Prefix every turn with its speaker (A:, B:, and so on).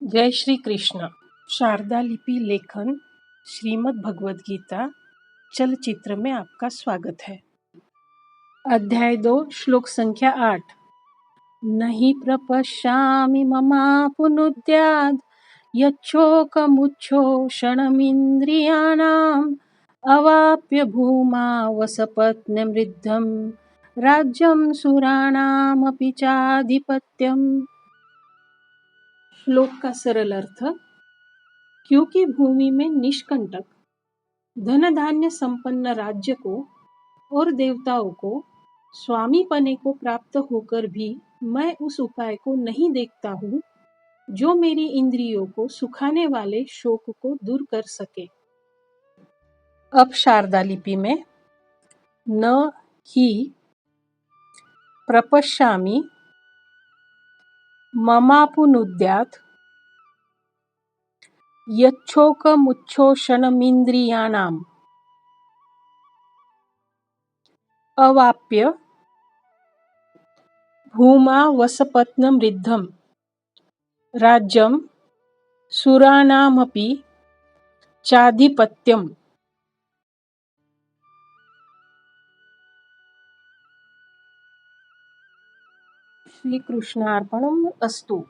A: जय श्री कृष्ण। शारदा लिपि लेखन श्रीमद् भगवद गीता चलचित्र में आपका स्वागत है। अध्याय 2 श्लोक संख्या 8। नहि प्रपश्यामि ममापुनुद्याद् यच्छोकमुच्छोषणमिन्द्रियाणाम् अवाप्य भूमा वसपत्नमृद्धं राज्यं सुराणामपि चाधिपत्यम्। श्लोक का सरल अर्थ। क्योंकि भूमि में निष्कंटक धन धान्य संपन्न राज्य को और देवताओं को स्वामी पने को प्राप्त होकर भी मैं उस उपाय को नहीं देखता हूँ जो मेरी इंद्रियों को सुखाने वाले शोक को दूर कर सके। अब शारदा लिपि में न ही प्रपश्यामि ममापुनुद्यात् यच्छोकमुच्छोषणमिन्द्रियाणाम् अवाप्य भूमा वसपत्नमृद्धं राज्यं सुराणामपि चाधिपत्यम्। श्री कृष्णार्पणम् अस्तु।